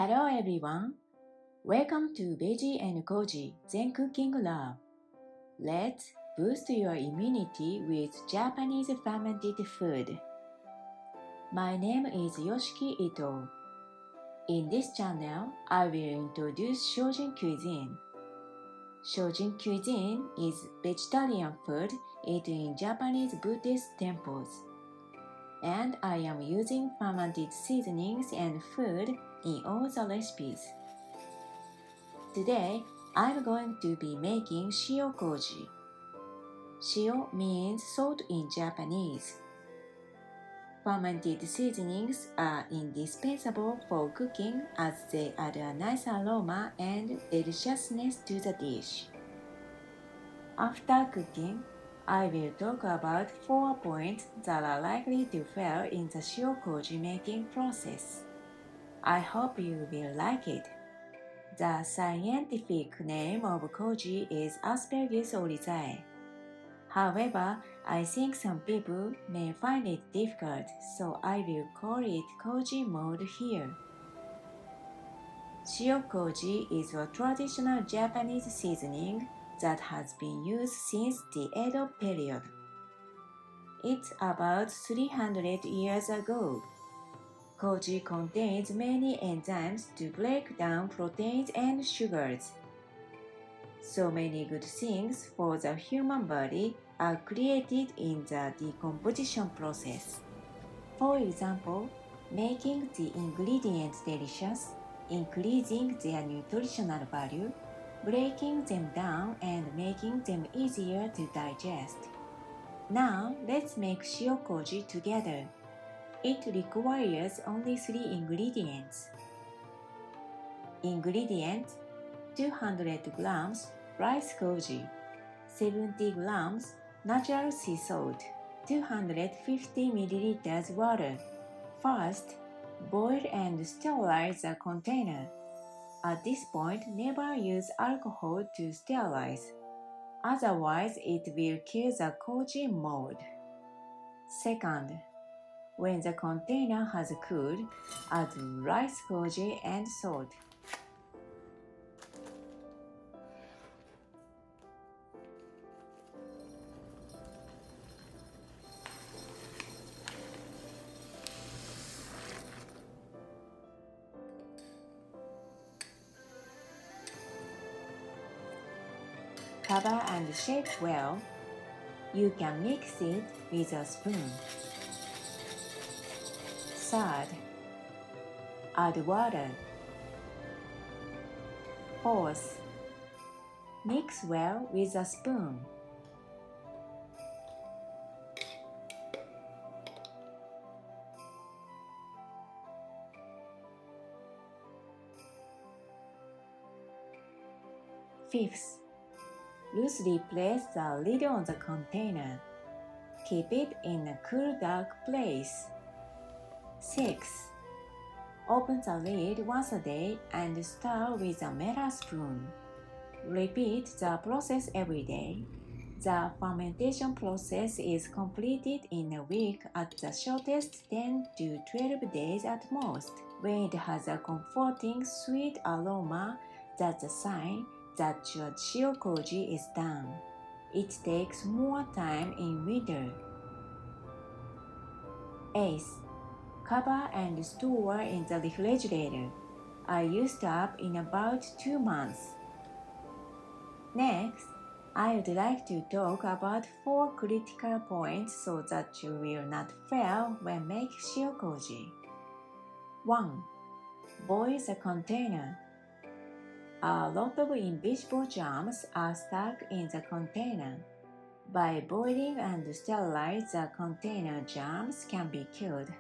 Hello everyone. Welcome to Vege and Koji Zen Cooking Lab. Let's boost your immunity with Japanese fermented food. My name is Yoshiki Ito. In this channel, I will introduce Shojin cuisine. Shojin cuisine is vegetarian food eaten in Japanese Buddhist temples. And I am using fermented seasonings and food in all the recipes. Today, I'm going to be making SHIO KOJI. SHIO means salt in Japanese. Fermented seasonings are indispensable for cooking as they add a nice aroma and deliciousness to the dish. After cooking, I will talk about 4 points that are likely to fail in the SHIO KOJI making process. I hope you will like it. The scientific name of koji is Aspergillus oryzae. However, I think some people may find it difficult, so I will call it koji mold here. SHIO KOJI is a traditional Japanese seasoning that has been used since the Edo period. It's about 300 years ago. Koji contains many enzymes to break down proteins and sugars. So many good things for the human body are created in the decomposition process. For example, making the ingredients delicious, increasing their nutritional value, breaking them down and making them easier to digest. Now, let's make SHIO KOJI together. It requires only 3 ingredients. Ingredients: 200 grams rice koji, 70 grams natural sea salt, 250 milliliters water. First, boil and sterilize the container. At this point, never use alcohol to sterilize. Otherwise, it will kill the koji mold. Second, when the container has cooled, add rice koji and salt. Cover and shake well. You can mix it with a spoon. Third, add water. Fourth, mix well with a spoon. Fifth, loosely place the lid on the container. Keep it in a cool, dark place. 6. Open the lid once a day and stir with a metal spoon. Repeat the process every day. The fermentation process is completed in a week at the shortest 10 to 12 days at most. When it has a comforting sweet aroma, that's a sign that your SHIO KOJI is done. It takes more time in winter. 8. Cover and store in the refrigerator. I used up in about 2 months. Next, I would like to talk about 4 critical points so that you will not fail when making SHIO KOJI. 1. Boil the container. A lot of invisible germs are stuck in the container. By boiling and sterilize the container, germs can be killed.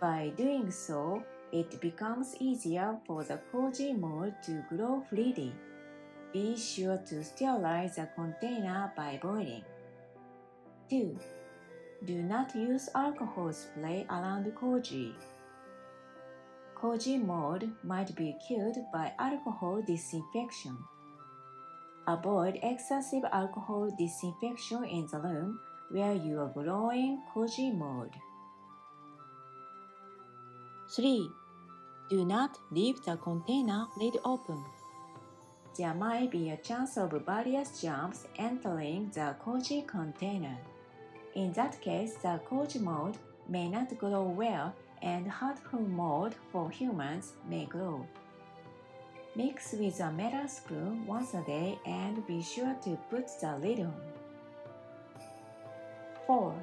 By doing so, it becomes easier for the koji mold to grow freely. Be sure to sterilize the container by boiling. 2. Do not use alcohol spray around koji. Koji mold might be killed by alcohol disinfection. Avoid excessive alcohol disinfection in the room where you are growing koji mold. 3. Do not leave the container lid open. There might be a chance of various germs entering the koji container. In that case, the koji mold may not grow well and hurtful mold for humans may grow. Mix with a metal spoon once a day and be sure to put the lid on. 4.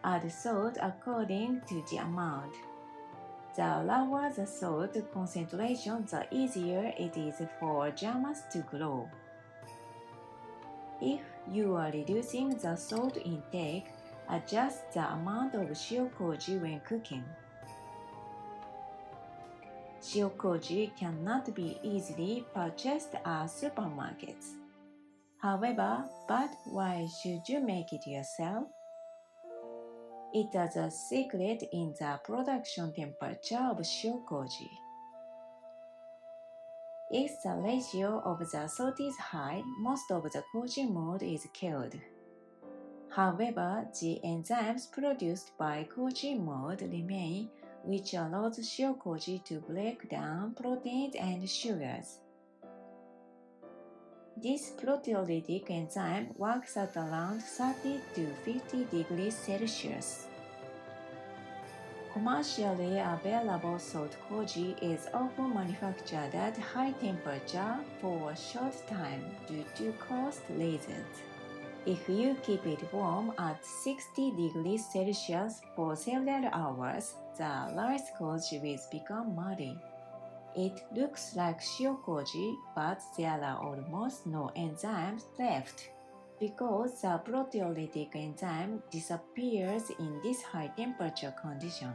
Add salt according to the amount. The lower the salt concentration, the easier it is for germs to grow. If you are reducing the salt intake, adjust the amount of SHIO KOJI when cooking. SHIO KOJI cannot be easily purchased at supermarkets. However, but why should you make it yourself? It is a secret in the production temperature of SHIO KOJI. If the ratio of the salt is high, most of the koji mold is killed. However, the enzymes produced by koji mold remain, which allows SHIO KOJI to break down proteins and sugars. This proteolytic enzyme works at around 30 to 50 degrees Celsius. Commercially available salt koji is often manufactured at high temperature for a short time due to cost reasons. If you keep it warm at 60 degrees Celsius for several hours, the rice koji will become muddy. It looks like SHIO KOJI, but there are almost no enzymes left because the proteolytic enzyme disappears in this high temperature condition.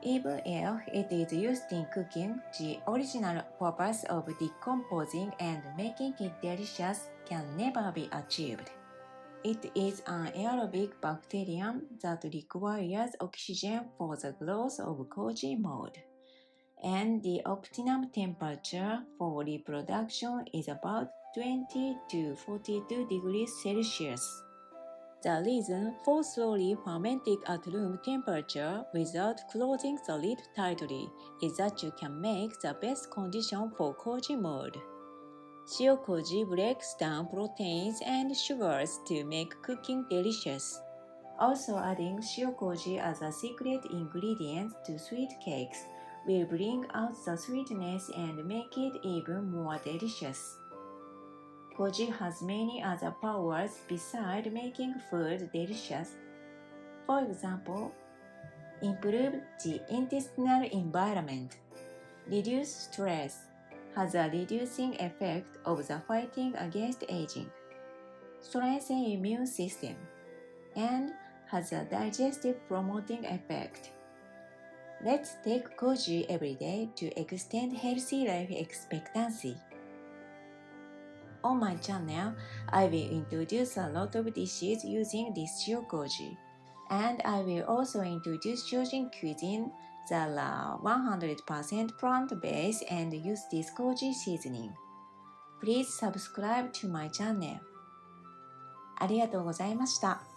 Even if it is used in cooking, the original purpose of decomposing and making it delicious can never be achieved. It is an aerobic bacterium that requires oxygen for the growth of koji mold, and the optimum temperature for reproduction is about 20 to 42 degrees Celsius. The reason for slowly fermenting at room temperature without closing the lid tightly is that you can make the best condition for koji mold. SHIO KOJI breaks down proteins and sugars to make cooking delicious. Also, adding SHIO KOJI as a secret ingredient to sweet cakes will bring out the sweetness and make it even more delicious. Koji has many other powers besides making food delicious. For example, improve the intestinal environment, reduce stress, has a reducing effect of the fighting against aging, strengthen immune system, and has a digestive promoting effect. Let's take koji every day to extend healthy life expectancy. On my channel, I will introduce a lot of dishes using this SHIO KOJI, and I will also introduce Shojin cuisine that are 100% plant-based and use this koji seasoning. Please subscribe to my channel. ありがとうございました。